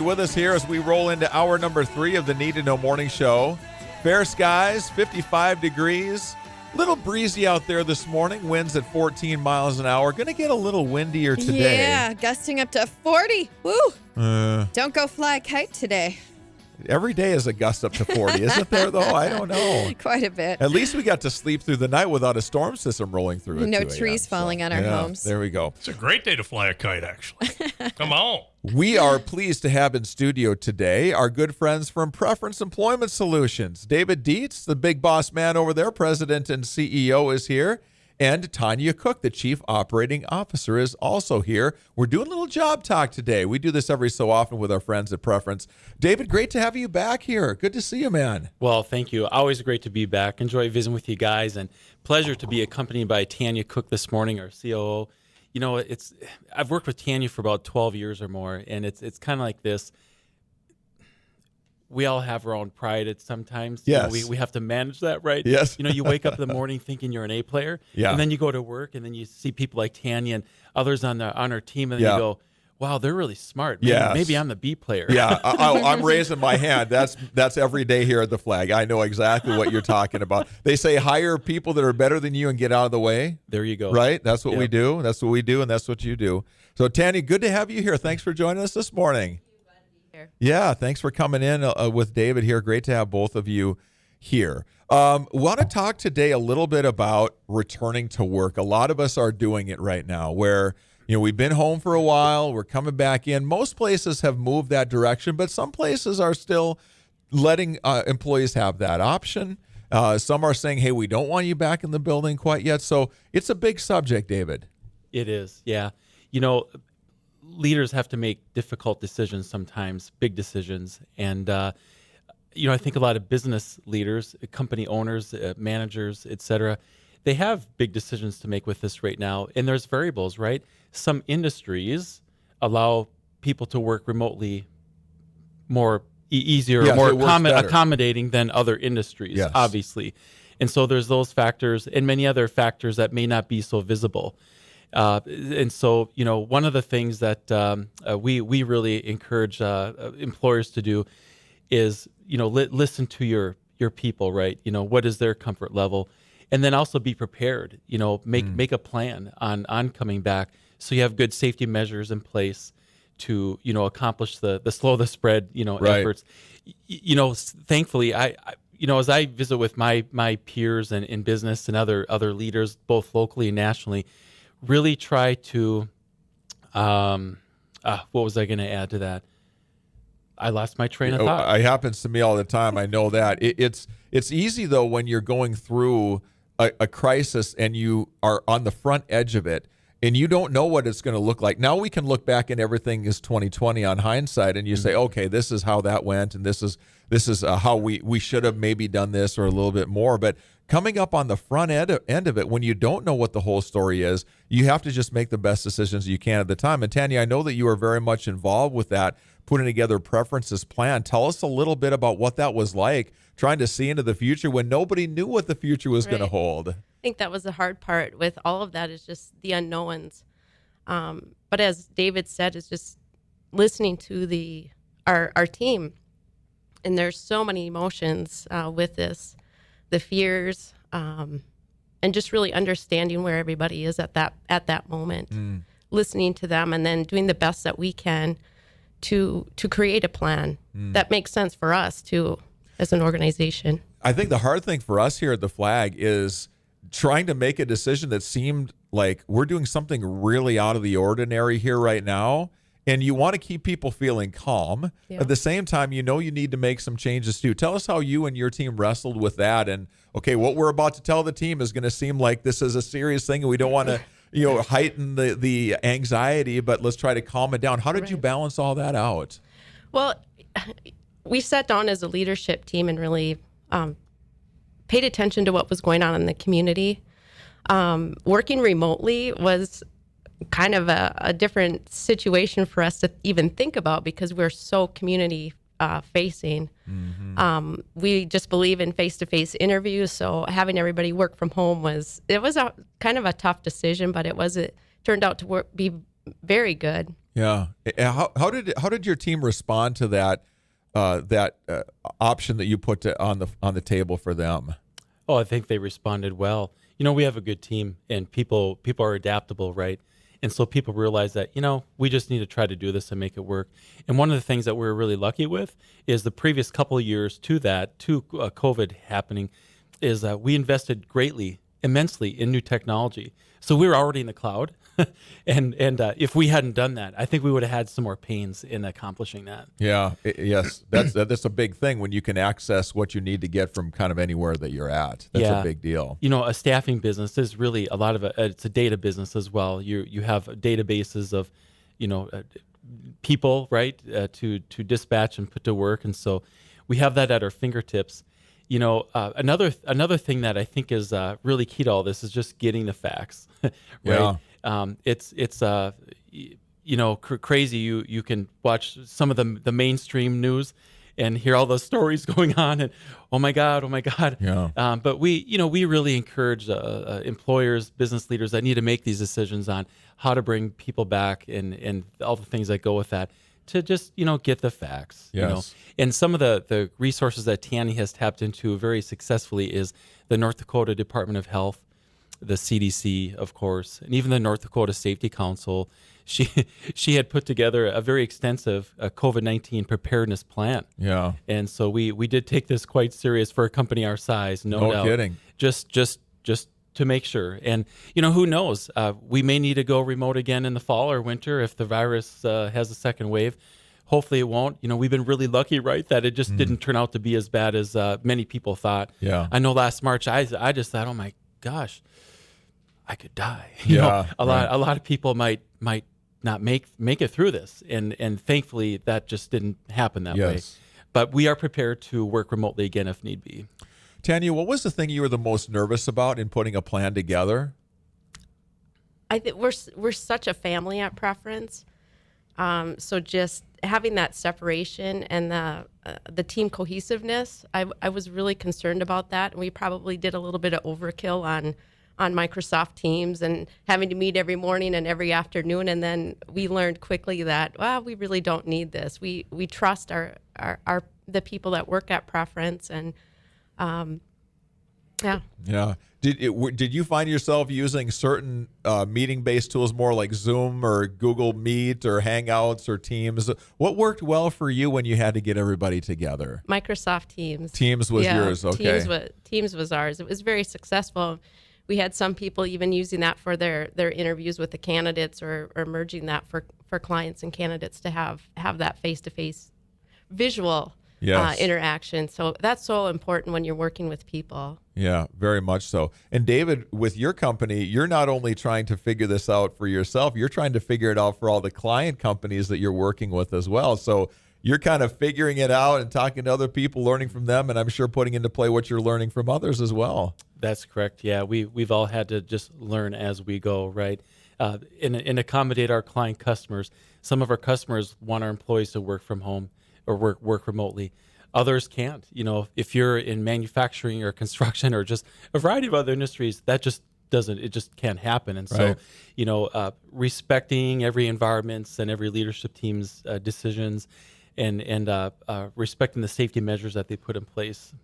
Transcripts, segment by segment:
With us here as we roll into hour number 3 of the Need to Know Morning Show. Fair skies, 55 degrees. Little breezy out there this morning. Winds at 14 miles an hour. Going to get a little windier today. Yeah, gusting up to 40. Woo! Don't go fly a kite today. Every day is a gust up to 40, isn't there, though? I don't know. Quite a bit. At least we got to sleep through the night without a storm system rolling through it. No trees falling on our homes. There we go. It's a great day to fly a kite, actually. Come on. We are pleased to have in studio today our good friends from Preference Employment Solutions. David Dietz, the big boss man over there, president and CEO, is here. And Tanya Cook, the Chief Operating Officer, is also here. We're doing a little job talk today. We do this every so often with our friends at Preference. David, great to have you back here. Good to see you, man. Well, thank you. Always great to be back. Enjoy visiting with you guys, and pleasure to be accompanied by Tanya Cook this morning, our COO. You know, I've worked with Tanya for about 12 years or more, and it's kind of like this. We all have our own pride at sometimes. Yes. You know, we have to manage that, right? Yes. You know, you wake up in the morning thinking you're an A player, Yeah. and then you go to work, and then you see people like Tanya and others on our team, and then Yeah. you go, wow, they're really smart. Yes. Maybe I'm the B player. Yeah, I'm raising my hand. That's every day here at the Flag. I know exactly what you're talking about. They say hire people that are better than you and get out of the way. There you go. Right? That's what we Yep. do. That's what we do, and that's what you do. So, Tanya, good to have you here. Thanks for joining us this morning. Yeah, thanks for coming in with David here. Great to have both of you here. Want to talk today a little bit about returning to work. A lot of us are doing it right now where, you know, we've been home for a while. We're coming back in. Most places have moved that direction, but some places are still letting employees have that option. Some are saying, hey, we don't want you back in the building quite yet. So it's a big subject, David. It is, yeah. You know, leaders have to make difficult decisions sometimes, big decisions. And, you know, I think a lot of business leaders, company owners, managers, et cetera, they have big decisions to make with this right now. And there's variables, right? Some industries allow people to work remotely more easier, Yes, more it works better. accommodating than other industries, Yes. obviously. And so there's those factors and many other factors that may not be so visible. And so, you know, one of the things that we really encourage employers to do is, you know, listen to your people, right? You know, what is their comfort level? And then also be prepared, you know, make a plan on coming back so you have good safety measures in place to, you know, accomplish the slow the spread, you know, Right. efforts. You know, thankfully, I you know, as I visit with my peers and in business and other leaders, both locally and nationally, really try to, what was I going to add to that? I lost my train of thought. It happens to me all the time. I know that. It's easy, though, when you're going through a crisis and you are on the front edge of it and you don't know what it's going to look like. Now we can look back and everything is 2020 on hindsight, and you say, okay, this is how that went, and this is how we should have maybe done this or a little bit more. But coming up on the front end of it, when you don't know what the whole story is, you have to just make the best decisions you can at the time. And Tanya, I know that you are very much involved with that, putting together Preferences plan. Tell us a little bit about what that was like, trying to see into the future when nobody knew what the future was going to hold. I think that was the hard part with all of that, is just the unknowns. But as David said, it's just listening to our team. And there's so many emotions with this, the fears, and just really understanding where everybody is at that moment, listening to them, and then doing the best that we can to create a plan that makes sense for us too as an organization. I think the hard thing for us here at the Flag is trying to make a decision that seemed like we're doing something really out of the ordinary here right now. And you want to keep people feeling calm. Yeah. At the same time, you know you need to make some changes too. Tell us how you and your team wrestled with that. And, okay, what we're about to tell the team is going to seem like this is a serious thing, and we don't want to, you know, heighten the anxiety, but let's try to calm it down. How did you balance all that out? Well, we sat down as a leadership team and really paid attention to what was going on in the community. Working remotely was kind of a different situation for us to even think about because we're so community facing. We just believe in face-to-face interviews, so having everybody work from home was a kind of a tough decision, but it turned out to be very good. Yeah. How did your team respond to that option that you put on the table for them? Oh, I think they responded well. We have a good team, and people are adaptable, right? And so people realize that, we just need to try to do this and make it work. And one of the things that we're really lucky with is the previous couple of years to COVID happening is we invested immensely in new technology. So we were already in the cloud. and if we hadn't done that, I think we would have had some more pains in accomplishing that. Yeah. Yes. That's a big thing when you can access what you need to get from kind of anywhere that you're at. That's a big deal. A staffing business is really a lot of it's a data business as well. You have databases of, people, right, to dispatch and put to work. And so we have that at our fingertips. Another thing that I think is really key to all this is just getting the facts, right? Yeah. It's crazy. You can watch some of the mainstream news and hear all those stories going on, and oh my God. Yeah. But we really encourage employers, business leaders that need to make these decisions on how to bring people back and all the things that go with that, to just get the facts. Yes. And some of the resources that Tanny has tapped into very successfully is the North Dakota Department of Health, the CDC, of course, and even the North Dakota Safety Council. She had put together a very extensive COVID-19 preparedness plan. Yeah. And so we did take this quite serious for a company our size. No doubt. Kidding. Just to make sure. And who knows? We may need to go remote again in the fall or winter if the virus has a second wave. Hopefully it won't. We've been really lucky, right, that it just didn't turn out to be as bad as many people thought. Yeah. I know last March I just thought, oh my gosh, I could die. A lot of people might not make it through this, and thankfully that just didn't happen that way. But we are prepared to work remotely again if need be. Tanya, what was the thing you were the most nervous about in putting a plan together? I think we're such a family at Preference, so just having that separation and the team cohesiveness, I was really concerned about that, and we probably did a little bit of overkill on Microsoft Teams and having to meet every morning and every afternoon, and then we learned quickly that we really don't need this. We trust our the people that work at Preference, and Yeah. Did you find yourself using certain meeting-based tools more like Zoom or Google Meet or Hangouts or Teams? What worked well for you when you had to get everybody together? Microsoft Teams. Teams was yours, okay. Teams was ours. It was very successful. We had some people even using that for their interviews with the candidates, or merging that for clients and candidates to have that face-to-face visual interaction. So that's so important when you're working with people. Yeah, very much so. And David, with your company, you're not only trying to figure this out for yourself, you're trying to figure it out for all the client companies that you're working with as well. So you're kind of figuring it out and talking to other people, learning from them, and I'm sure putting into play what you're learning from others as well. That's correct. Yeah, we've all had to just learn as we go, right? And accommodate our client customers. Some of our customers want our employees to work from home or work remotely. Others can't. If you're in manufacturing or construction or just a variety of other industries, that just can't happen. And so, respecting every environment's and every leadership team's decisions, and respecting the safety measures that they put in place.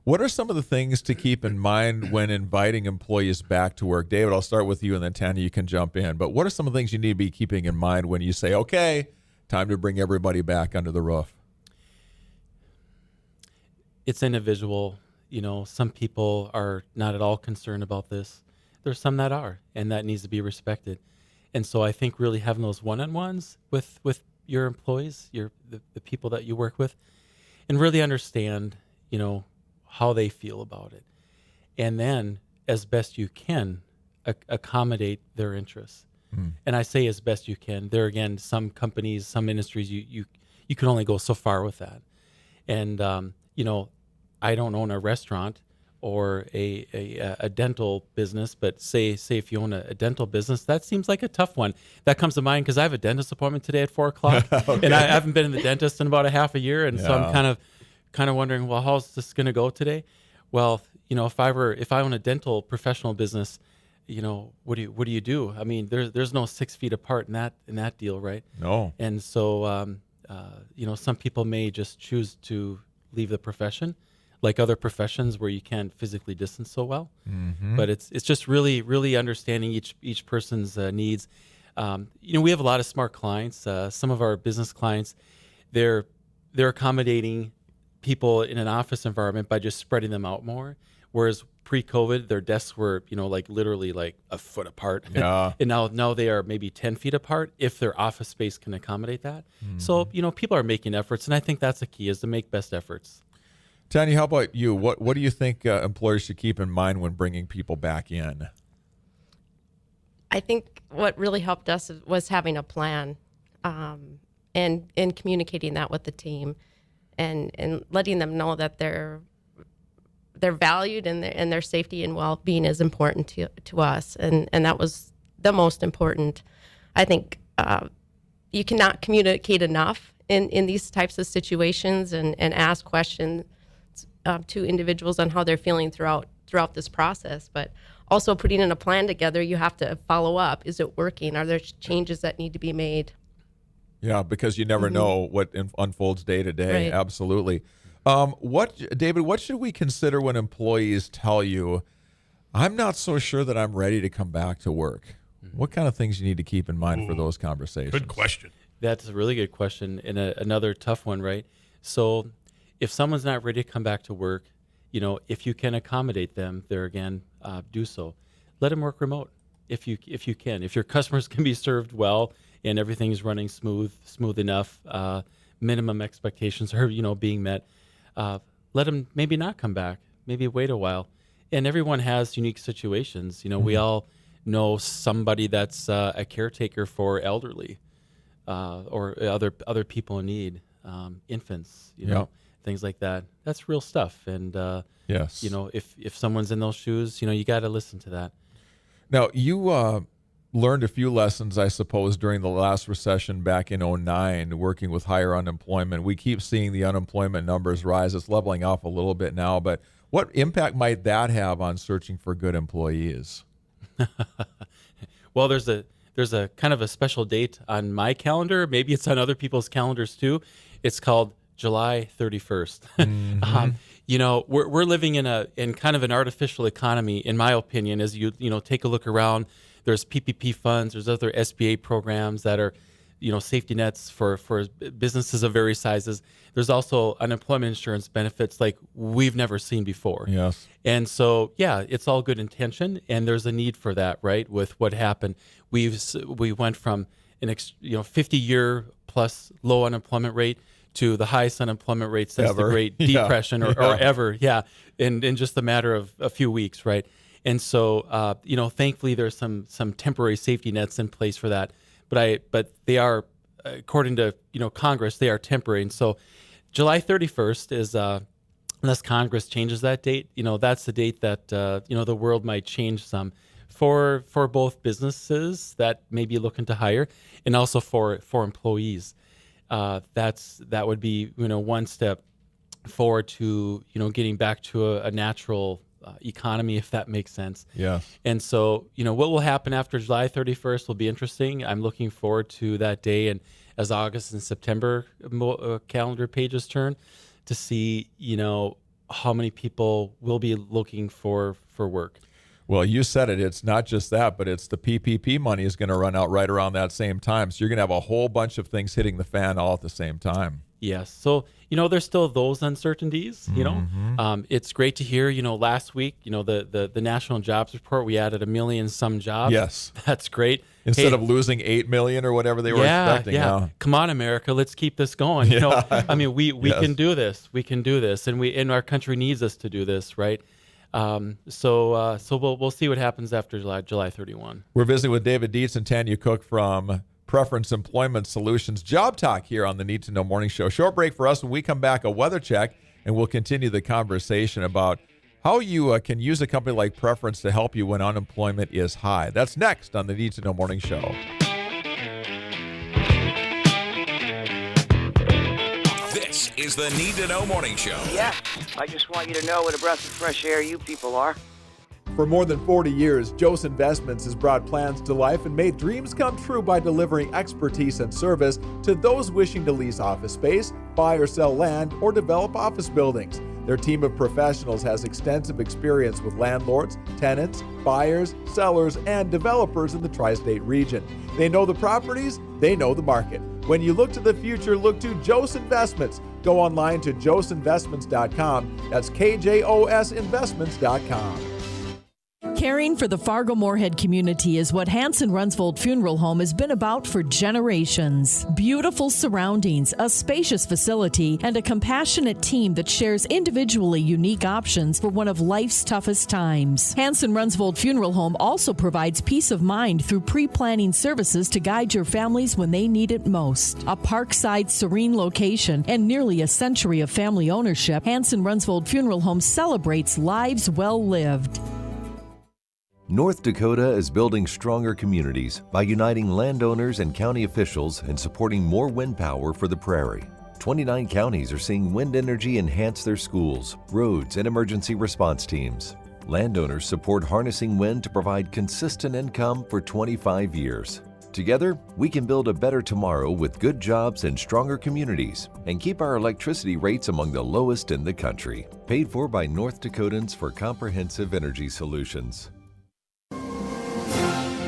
What are some of the things to keep in mind when inviting employees back to work? David, I'll start with you, and then Tanya, you can jump in. But what are some of the things you need to be keeping in mind when you say, okay, time to bring everybody back under the roof? It's individual. Some people are not at all concerned about this. There's some that are, and that needs to be respected. And so I think really having those one-on-ones with your employees, the people that you work with, and really understand, how they feel about it. And then, as best you can, accommodate their interests. And I say as best you can. There again, some companies, some industries, you can only go so far with that. And I don't own a restaurant or a dental business, but say if you own a dental business, that seems like a tough one. That comes to mind because I have a dentist appointment today at 4:00, okay. And I haven't been in the dentist in about a half a year, and so I'm kind of wondering, well, how's this going to go today? Well, if I own a dental professional business, what do you do? I mean, there's no 6 feet apart in that deal, right? No. And so, some people may just choose to leave the profession, like other professions where you can't physically distance so well. Mm-hmm. But it's just really, really understanding each person's needs. We have a lot of smart clients. Some of our business clients, they're accommodating people in an office environment by just spreading them out more. Whereas pre-COVID, their desks were, like literally like a foot apart. Yeah. And now they are maybe 10 feet apart if their office space can accommodate that. So, people are making efforts. And I think that's the key, is to make best efforts. Tanya, how about you? What do you think employers should keep in mind when bringing people back in? I think what really helped us was having a plan, and communicating that with the team, and letting them know that they're valued, and their safety and well-being is important to us, and that was the most important. I think you cannot communicate enough in these types of situations, and ask questions to individuals on how they're feeling throughout this process. But also putting in a plan together, you have to follow up. Is it working? Are there changes that need to be made? Yeah, because you never know what unfolds day to day. Right. Absolutely. David, what should we consider when employees tell you, I'm not so sure that I'm ready to come back to work? What kind of things you need to keep in mind for those conversations? Good question. That's a really good question, and another tough one, right? So if someone's not ready to come back to work, if you can accommodate them, there again, do so. Let them work remote if you can. If your customers can be served well and everything's running smooth enough, minimum expectations are being met, let them maybe not come back, maybe wait a while. And everyone has unique situations. We all know somebody that's a caretaker for elderly or other people in need, infants, things like that. That's real stuff. And, yes, if someone's in those shoes, you got to listen to that. Now, you learned a few lessons, I suppose, during the last recession back in 2009, working with higher unemployment. We keep seeing the unemployment numbers rise. It's leveling off a little bit now, but what impact might that have on searching for good employees? Well, there's a kind of a special date on my calendar. Maybe it's on other people's calendars too. It's called July 31st. Mm-hmm. We're living in kind of an artificial economy, in my opinion. As you take a look around, there's PPP funds, there's other SBA programs that are, safety nets for businesses of various sizes. There's also unemployment insurance benefits like we've never seen before. Yes. And so, yeah, it's all good intention, and there's a need for that, right? With what happened, we went from an 50-year plus low unemployment rate to the highest unemployment rate since the Great Depression or ever, in just a matter of a few weeks, right? And so, thankfully there's some temporary safety nets in place for that, but they are, according to Congress, they are temporary. And so, July 31st is, unless Congress changes that date, that's the date that the world might change some for both businesses that may be looking to hire, and also for employees. That would be one step forward to getting back to a natural economy, if that makes sense. Yeah. And so what will happen after July 31st will be interesting. I'm looking forward to that day, and as August and September calendar pages turn, to see how many people will be looking for work. Well, you said it. It's not just that, but it's the PPP money is going to run out right around that same time. So you're going to have a whole bunch of things hitting the fan all at the same time. Yes. So, there's still those uncertainties, it's great to hear, last week, the National Jobs Report, we added 1 million some jobs. Yes. That's great. Instead of losing 8 million or whatever they were expecting. Yeah. Come on, America, let's keep this going. We Yes. can do this. We can do this. And our country needs us to do this, right? So we'll see what happens after July 31. We're visiting with David Dietz and Tanya Cook from Preference Employment Solutions. Job Talk here on the Need to Know Morning Show. Short break for us. When we come back, a weather check, and we'll continue the conversation about how you can use a company like Preference to help you when unemployment is high. That's next on the Need to Know Morning Show. This is the Need to Know Morning Show. Yeah, I just want you to know what a breath of fresh air you people are. For more than 40 years, Jose Investments has brought plans to life and made dreams come true by delivering expertise and service to those wishing to lease office space, buy or sell land, or develop office buildings. Their team of professionals has extensive experience with landlords, tenants, buyers, sellers, and developers in the tri-state region. They know the properties, they know the market. When you look to the future, look to Jose Investments. Go online to joseinvestments.com. That's KJOS Investments.com. Caring for the Fargo-Moorhead community is what Hanson Runsvold Funeral Home has been about for generations. Beautiful surroundings, a spacious facility, and a compassionate team that shares individually unique options for one of life's toughest times. Hanson Runsvold Funeral Home also provides peace of mind through pre-planning services to guide your families when they need it most. A parkside, serene location and nearly a century of family ownership, Hanson Runsvold Funeral Home celebrates lives well lived. North Dakota is building stronger communities by uniting landowners and county officials and supporting more wind power for the prairie. 29 counties are seeing wind energy enhance their schools, roads, and emergency response teams. Landowners support harnessing wind to provide consistent income for 25 years. Together, we can build a better tomorrow with good jobs and stronger communities and keep our electricity rates among the lowest in the country. Paid for by North Dakotans for Comprehensive Energy Solutions.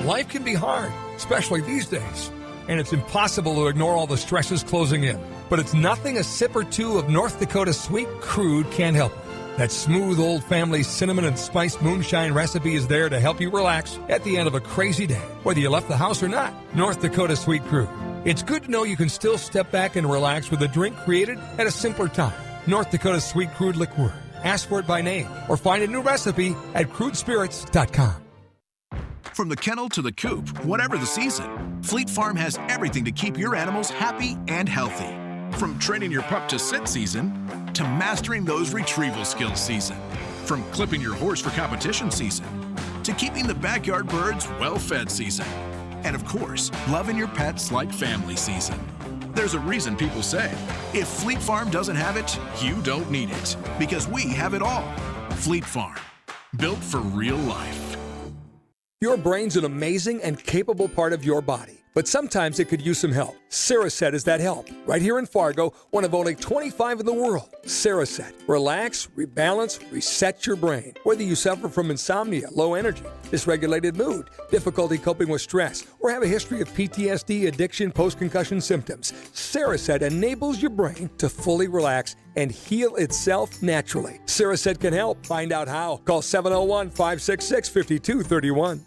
Life can be hard, especially these days, and it's impossible to ignore all the stresses closing in. But it's nothing a sip or two of North Dakota Sweet Crude can't help with. That smooth old family cinnamon and spice moonshine recipe is there to help you relax at the end of a crazy day, whether you left the house or not. North Dakota Sweet Crude. It's good to know you can still step back and relax with a drink created at a simpler time. North Dakota Sweet Crude Liqueur. Ask for it by name or find a new recipe at crudespirits.com. From the kennel to the coop, whatever the season, Fleet Farm has everything to keep your animals happy and healthy. From training your pup to sit season, to mastering those retrieval skills season. From clipping your horse for competition season, to keeping the backyard birds well-fed season. And of course, loving your pets like family season. There's a reason people say, if Fleet Farm doesn't have it, you don't need it. Because we have it all. Fleet Farm, built for real life. Your brain's an amazing and capable part of your body, but sometimes it could use some help. Cereset is that help. Right here in Fargo, one of only 25 in the world. Cereset. Relax, rebalance, reset your brain. Whether you suffer from insomnia, low energy, dysregulated mood, difficulty coping with stress, or have a history of PTSD, addiction, post-concussion symptoms, Cereset enables your brain to fully relax and heal itself naturally. Cereset can help. Find out how. Call 701-566-5231.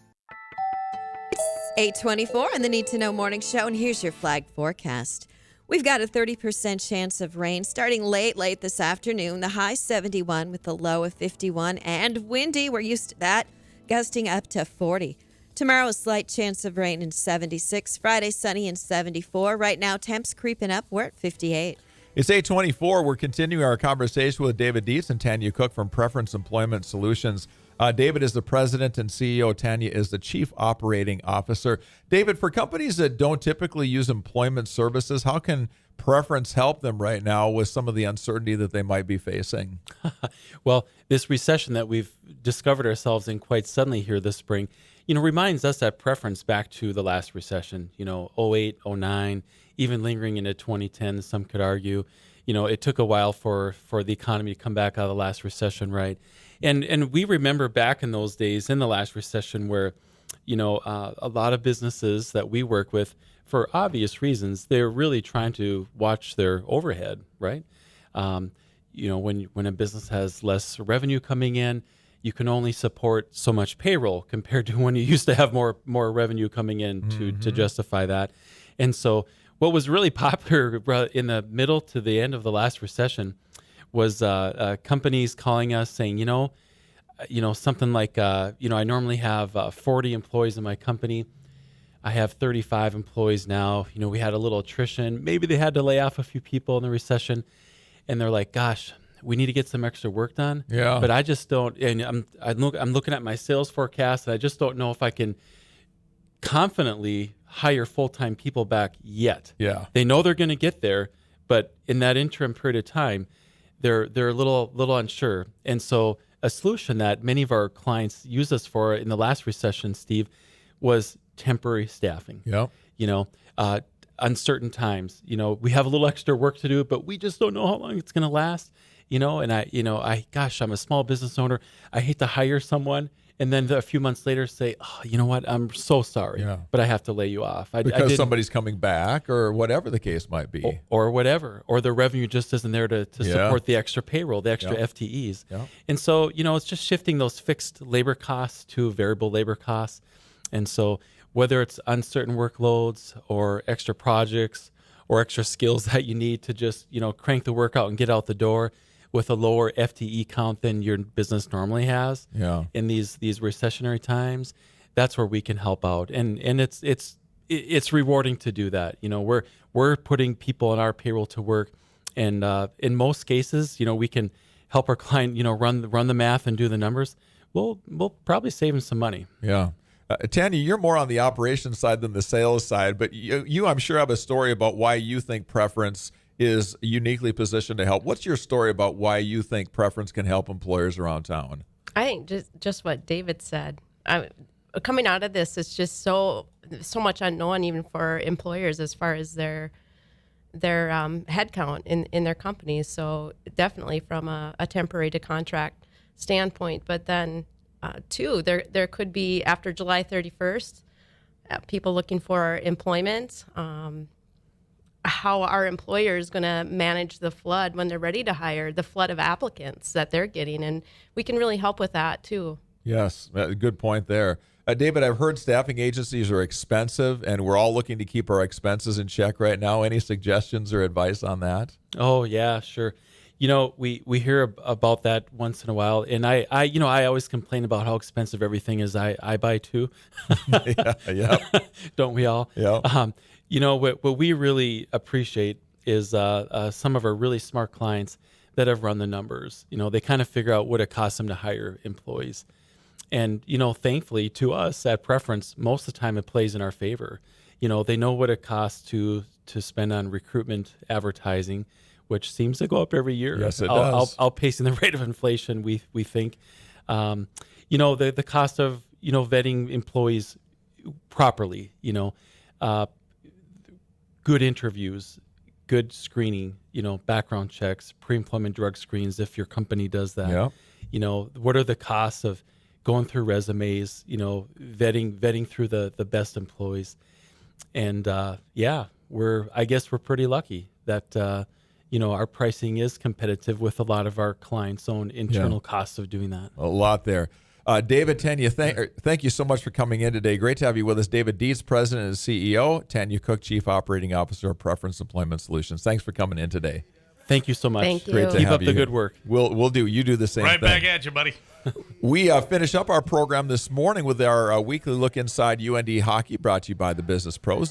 8:24 on the Need to Know Morning Show, and here's your flag forecast. We've got a 30% chance of rain starting late this afternoon. The high 71 with the low of 51, and windy. We're used to that, gusting up to 40. Tomorrow, a slight chance of rain in 76. Friday, sunny and 74. Right now, temps creeping up. We're at 58. It's 8:24. We're continuing our conversation with David Dietz and Tanya Cook from Preference Employment Solutions. David is the president and CEO. Tanya is the chief operating officer. David, for companies that don't typically use employment services, how can Preference help them right now with some of the uncertainty that they might be facing? Well, this recession that we've discovered ourselves in quite suddenly here this spring, reminds us at Preference back to the last recession, 08, 09, even lingering into 2010, some could argue. It took a while for the economy to come back out of the last recession, right? And we remember back in those days in the last recession where, a lot of businesses that we work with, for obvious reasons, they're really trying to watch their overhead, right? When a business has less revenue coming in, you can only support so much payroll compared to when you used to have more revenue coming in to justify that. And so what was really popular in the middle to the end of the last recession was companies calling us saying, something like, I normally have 40 employees in my company. I have 35 employees now. We had a little attrition. Maybe they had to lay off a few people in the recession. And they're like, gosh, we need to get some extra work done. Yeah. But I just don't. And I'm looking at my sales forecast, and I just don't know if I can confidently hire full-time people back yet. Yeah. They know they're going to get there, but in that interim period of time, they're a little unsure. And so a solution that many of our clients used us for in the last recession, Steve, was temporary staffing. Yep. Uncertain times. We have a little extra work to do, but we just don't know how long it's going to last. And I'm a small business owner. I hate to hire someone and then a few months later say, oh, you know what? I'm so sorry, but I have to lay you off. Because somebody's coming back or whatever the case might be. Or whatever. Or the revenue just isn't there to support the extra payroll, the extra FTEs. Yeah. And so, it's just shifting those fixed labor costs to variable labor costs. And so whether it's uncertain workloads or extra projects or extra skills that you need to just, crank the work out and get out the door with a lower FTE count than your business normally has in these recessionary times, that's where we can help out. And it's rewarding to do that. We're putting people on our payroll to work, and in most cases, we can help our client, run the math and do the numbers. We'll probably save them some money. Yeah. Tanya, you're more on the operations side than the sales side, but you, I'm sure, have a story about why you think Preference is uniquely positioned to help. What's your story about why you think Preference can help employers around town? I think just what David said. Coming out of this, it's just so much unknown, even for employers, as far as their headcount in their companies. So definitely from a temporary to contract standpoint, but then too, there could be after July 31st, people looking for employment. How our employer is going to manage the flood when they're ready to hire, the flood of applicants that they're getting, and we can really help with that too. Yes, good point there. David, I've heard staffing agencies are expensive, and we're all looking to keep our expenses in check right now. Any suggestions or advice on that? Oh, yeah, sure. We hear about that once in a while, and I always complain about how expensive everything is. I buy too. Yeah. Don't we all? Yeah. What we really appreciate is some of our really smart clients that have run the numbers. They kind of figure out what it costs them to hire employees. And, thankfully to us at Preference, most of the time it plays in our favor. They know what it costs to spend on recruitment advertising, which seems to go up every year. Yes, it does. Outpacing the rate of inflation, we think. The cost of, vetting employees properly, good interviews, good screening, background checks, pre-employment drug screens if your company does that. Yeah. What are the costs of going through resumes, vetting through the best employees. And I guess we're pretty lucky that our pricing is competitive with a lot of our clients' own internal costs of doing that. A lot there. David, Tanya, thank you so much for coming in today. Great to have you with us. David Dietz, President and CEO. Tanya Cook, Chief Operating Officer of Preference Employment Solutions. Thanks for coming in today. Thank you so much. Thank you. Great to Keep have up you the here. good work. We'll do. You do the same Right thing. back at you, buddy. We finish up our program this morning with our weekly look inside UND hockey, brought to you by the Business Pros.